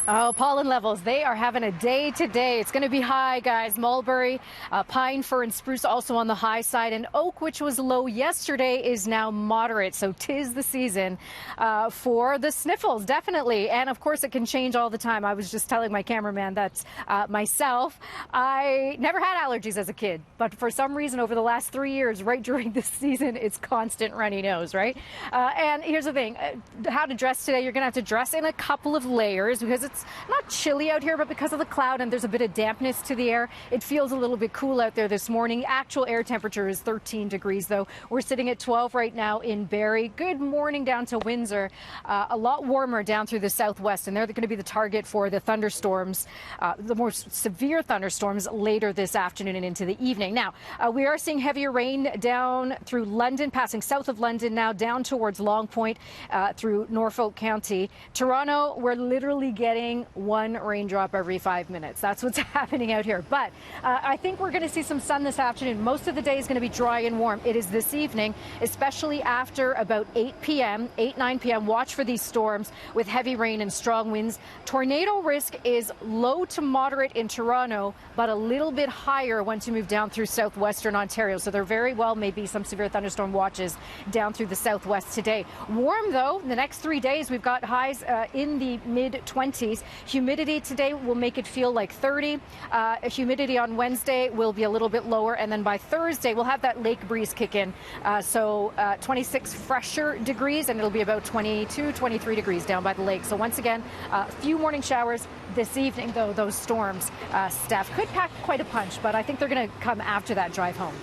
Oh, pollen levels, they are having a day today. It's going to be high, guys. Mulberry, pine, fir, and spruce also on the high side. And oak, which was low yesterday, is now moderate. So 'tis the season for the sniffles, definitely. And of course, it can change all the time. I was just telling my cameraman that myself, I never had allergies as a kid. But for some reason, over the last 3 years, right during this season, it's constant runny nose, right? And here's the thing, how to dress today. You're going to have to dress in a couple of layers because it's not chilly out here, but because of the cloud and there's a bit of dampness to the air, it feels a little bit cool out there this morning. Actual air temperature is 13 degrees, though. We're sitting at 12 right now in Barrie. Good morning down to Windsor. A lot warmer down through the southwest, and they're going to be the target for the thunderstorms, the more severe thunderstorms later this afternoon and into the evening. Now, we are seeing heavier rain down through London, passing south of London now down towards Long Point through Norfolk County. Toronto, we're literally getting one raindrop every 5 minutes. That's what's happening out here. But I think we're going to see some sun this afternoon. Most of the day is going to be dry and warm. It is this evening, especially after about 8 p.m., 9 p.m. Watch for these storms with heavy rain and strong winds. Tornado risk is low to moderate in Toronto, but a little bit higher once you move down through southwestern Ontario. So there very well may be some severe thunderstorm watches down through the southwest today. Warm, though. The next 3 days, we've got highs in the mid-20s. Humidity today will make it feel like 30. Humidity on Wednesday will be a little bit lower. And then by Thursday, we'll have that lake breeze kick in. So 26 fresher degrees, and it'll be about 22, 23 degrees down by the lake. So once again, a few morning showers this evening, though. Those storms, Steph, could pack quite a punch, but I think they're going to come after that drive home.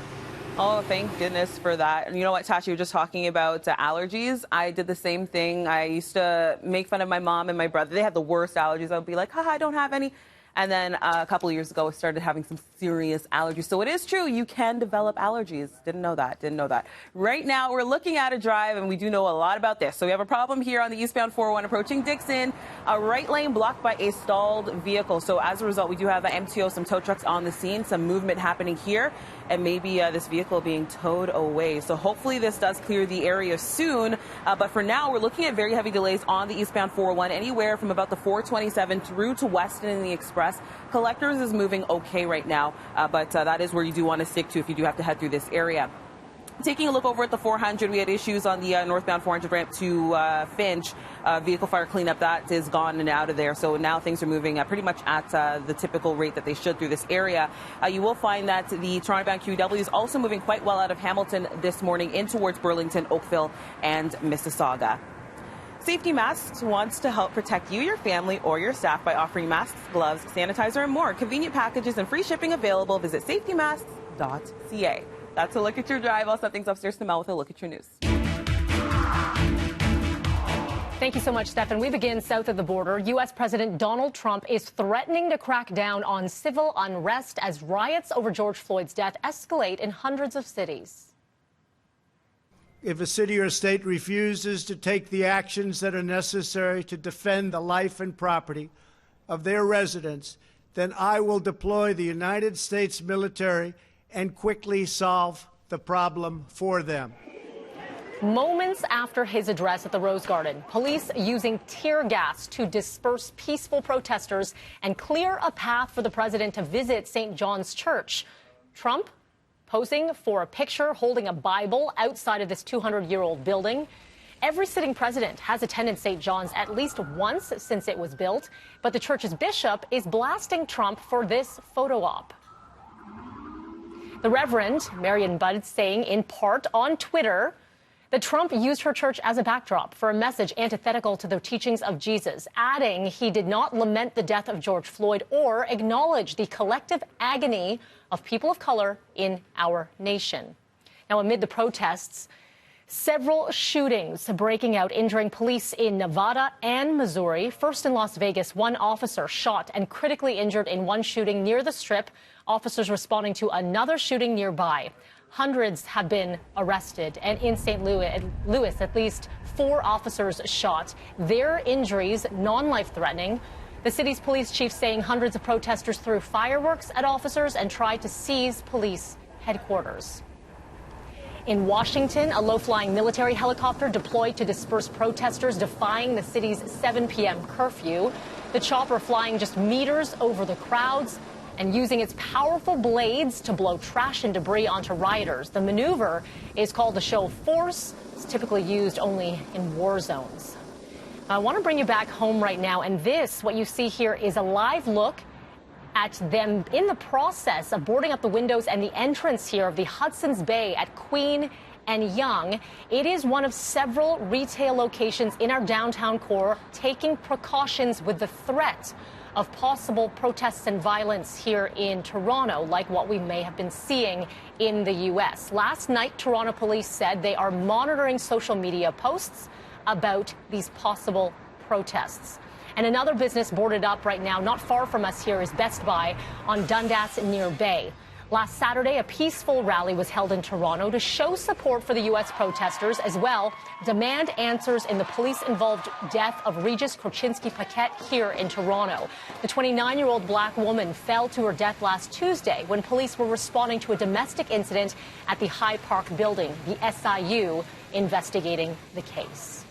Oh, thank goodness for that. And you know what, Tasha, you were just talking about allergies. I did the same thing. I used to make fun of my mom and my brother. They had the worst allergies. I would be like, haha, I don't have any. And then a couple of years ago, I started having some serious allergies. So it is true, you can develop allergies. Didn't know that. Right now, we're looking at a drive, and we do know a lot about this. So we have a problem here on the eastbound 401 approaching Dixon, a right lane blocked by a stalled vehicle. So as a result, we do have an MTO, some tow trucks on the scene, some movement happening here, and maybe this vehicle being towed away. So hopefully this does clear the area soon. But for now, we're looking at very heavy delays on the eastbound 401, anywhere from about the 427 through to Weston and the Express. Collectors is moving okay right now, but that is where you do want to stick to if you do have to head through this area. Taking a look over at the 400, we had issues on the northbound 400 ramp to Finch. Vehicle fire cleanup, that is gone and out of there. So now things are moving pretty much at the typical rate that they should through this area. You will find that the Toronto-bound QEW is also moving quite well out of Hamilton this morning in towards Burlington, Oakville, and Mississauga. Safety Masks wants to help protect you, your family, or your staff by offering masks, gloves, sanitizer, and more. Convenient packages and free shipping available. Visit safetymasks.ca. That's a look at your drive. I'll set things upstairs to Mel with a look at your news. Thank you so much, Stefan. We begin south of the border. U.S. President Donald Trump is threatening to crack down on civil unrest as riots over George Floyd's death escalate in hundreds of cities. If a city or state refuses to take the actions that are necessary to defend the life and property of their residents, then I will deploy the United States military and quickly solve the problem for them. Moments after his address at the Rose Garden, police using tear gas to disperse peaceful protesters and clear a path for the president to visit St. John's Church. Trump posing for a picture holding a Bible outside of this 200-year-old building. Every sitting president has attended St. John's at least once since it was built, but the church's bishop is blasting Trump for this photo op. The Reverend Marion Budd saying in part on Twitter that Trump used her church as a backdrop for a message antithetical to the teachings of Jesus, adding he did not lament the death of George Floyd or acknowledge the collective agony of people of color in our nation. Now, amid the protests, several shootings breaking out, injuring police in Nevada and Missouri. First in Las Vegas, one officer shot and critically injured in one shooting near the Strip. Officers responding to another shooting nearby. Hundreds have been arrested, and in St. Louis, at least 4 officers shot. Their injuries non-life-threatening. The city's police chief saying hundreds of protesters threw fireworks at officers and tried to seize police headquarters. In Washington, a low-flying military helicopter deployed to disperse protesters defying the city's 7 p.m. curfew. The chopper flying just meters over the crowds and using its powerful blades to blow trash and debris onto rioters. The maneuver is called a show of force. It's typically used only in war zones. I want to bring you back home right now, and this, what you see here, is a live look at them in the process of boarding up the windows and the entrance here of the Hudson's Bay at Queen and Yonge. It is one of several retail locations in our downtown core taking precautions with the threat of possible protests and violence here in Toronto, like what we may have been seeing in the U.S. Last night, Toronto police said they are monitoring social media posts about these possible protests. And another business boarded up right now, not far from us here, is Best Buy on Dundas near Bay. Last Saturday, a peaceful rally was held in Toronto to show support for the U.S. protesters, as well demand answers in the police-involved death of Regis Korchinski-Paquette here in Toronto. The 29-year-old black woman fell to her death last Tuesday when police were responding to a domestic incident at the High Park building, the SIU investigating the case.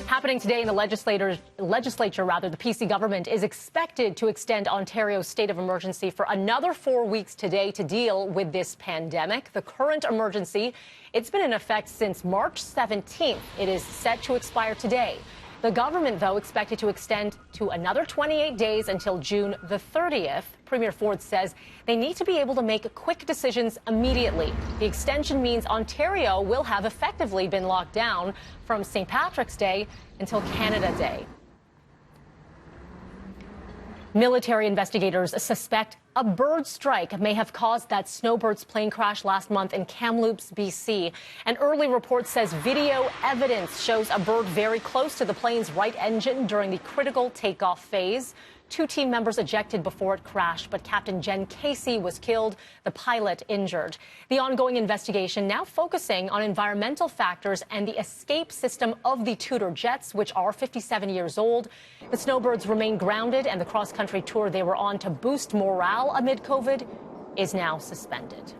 Happening today in the legislature, the PC government is expected to extend Ontario's state of emergency for another 4 weeks today to deal with this pandemic. The current emergency, it's been in effect since March 17th. It is set to expire today. The government, though, expected to extend to another 28 days until June the 30th. Premier Ford says they need to be able to make quick decisions immediately. The extension means Ontario will have effectively been locked down from St. Patrick's Day until Canada Day. Military investigators suspect a bird strike may have caused that snowbird's plane crash last month in Kamloops, BC. An early report says video evidence shows a bird very close to the plane's right engine during the critical takeoff phase. 2 team members ejected before it crashed, but Captain Jen Casey was killed, the pilot injured. The ongoing investigation now focusing on environmental factors and the escape system of the Tudor jets, which are 57 years old. The snowbirds remain grounded, and the cross-country tour they were on to boost morale amid COVID is now suspended.